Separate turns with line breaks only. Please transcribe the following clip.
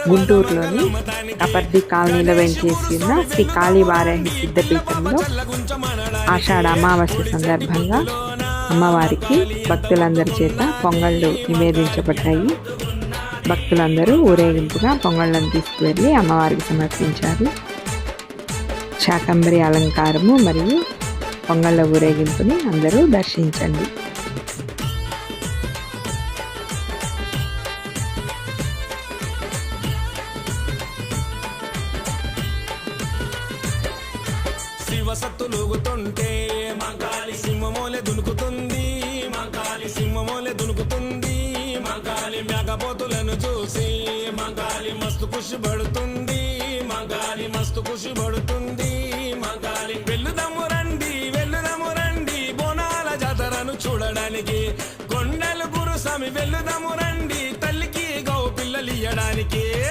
గుంటూరులోని కపర్ది కాలనీలో వెంచేసి ఉన్న శ్రీ కాళీవారాహి సిద్ధపీఠంలో ఆషాఢ అమావాస్య సందర్భంగా అమ్మవారికి భక్తులందరి చేత పొంగళ్ళు నివేదించబడ్డాయి. భక్తులందరూ ఊరేగింపుగా పొంగళ్ళను తీసుకువెళ్ళి అమ్మవారికి సమర్పించారు. శాకంబరి అలంకారము మరియు పొంగళ్ళ ఊరేగింపుని అందరూ దర్శించండి.
శివసత్తులుగుతుంటే మంకాలి సింహమోలే దునుకుతుంది, మంకాలి సింహమోలే దునుకుతుంది. మంకాలి మేకపోతులను చూసి మంకాలి మస్తు ఖుషి పడుతుంది, మంకాలి మస్తు ఖుషి పడుతుంది. మంకాలి వెళ్లుదము రండి బోనాల జాతరను చూడడానికి. కొండలు గురుస్వామి వెళ్లుదము రండి తల్లికి గౌ పిల్లలు ఇయ్యడానికి.